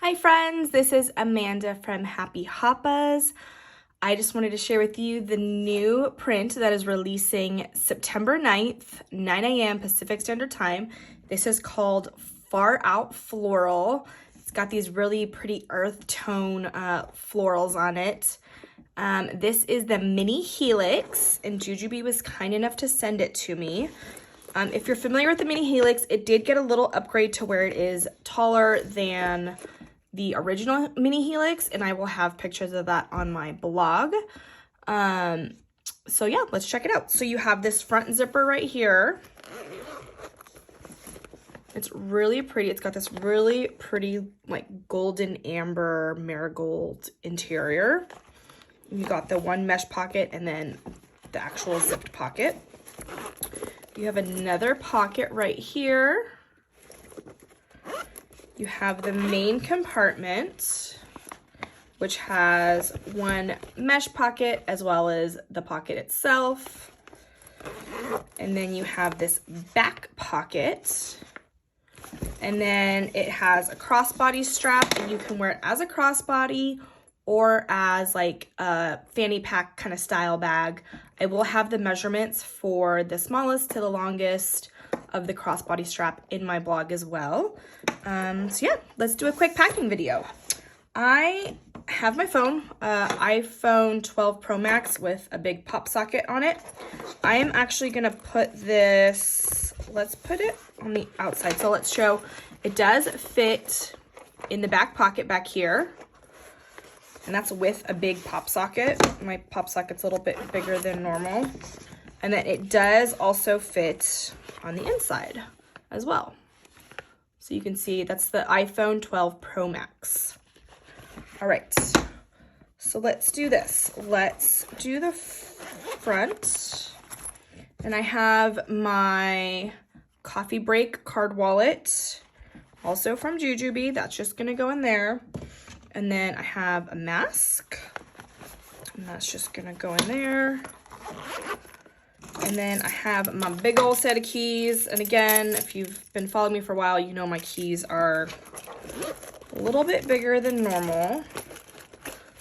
Hi friends, this is Amanda from Happy Hoppas. I just wanted to share with you the new print that is releasing September 9th, 9 a.m. Pacific Standard Time. This is called Far Out Floral. It's got these really pretty earth tone florals on it. This is the mini Helix, and JuJuBe was kind enough to send it to me. If you're familiar with the mini Helix, it did get a little upgrade to where it is taller than the original mini Helix, and I will have pictures of that on my blog. So yeah, let's check it out. So you have this front zipper right here. It's really pretty. It's got this really pretty like golden amber marigold interior. You got the one mesh pocket and then the actual zipped pocket. You have another pocket right here. You have the main compartment, which has one mesh pocket as well as the pocket itself. And then you have this back pocket. And then it has a crossbody strap, and you can wear it as a crossbody or as like a fanny pack kind of style bag. I will have the measurements for the smallest to the longest of the crossbody strap in my blog as well. So yeah, let's do a quick packing video. I have my phone, iPhone 12 Pro Max with a big pop socket on it. I am actually gonna put this, let's put it on the outside. So let's show, it does fit in the back pocket back here. And that's with a big pop socket. My pop socket's a little bit bigger than normal. And then it does also fit on the inside as well. So you can see that's the iPhone 12 Pro Max. All right, so let's do this. Let's do the front. And I have my coffee break card wallet, also from JuJuBe. That's just gonna go in there. And then I have a mask, and that's just gonna go in there. And then I have my big old set of keys. And again, if you've been following me for a while, you know my keys are a little bit bigger than normal.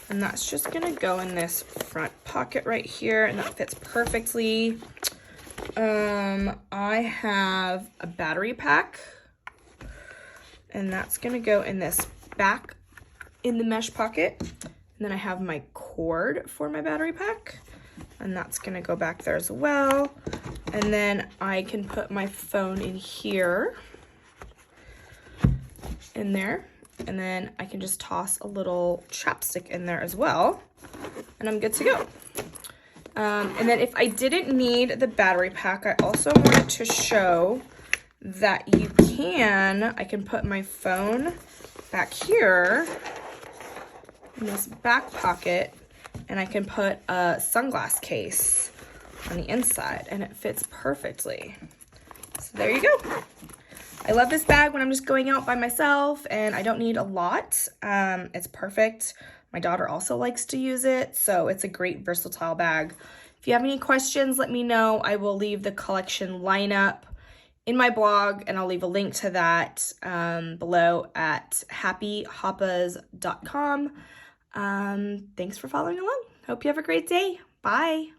And that's just gonna go in this front pocket right here, and that fits perfectly. I have a battery pack, and that's gonna go in this back in the mesh pocket. And then I have my cord for my battery pack, and that's gonna go back there as well. And then I can put my phone in here, in there, and then I can just toss a little chapstick in there as well, and I'm good to go. And then if I didn't need the battery pack, I also wanted to show that I can put my phone back here in this back pocket, and I can put a sunglass case on the inside, and it fits perfectly. So there you go. I love this bag when I'm just going out by myself and I don't need a lot. It's perfect. My daughter also likes to use it, so it's a great versatile bag. If you have any questions, let me know. I will leave the collection lineup in my blog, and I'll leave a link to that below at happyhoppas.com. Thanks for following along. Hope you have a great day. Bye.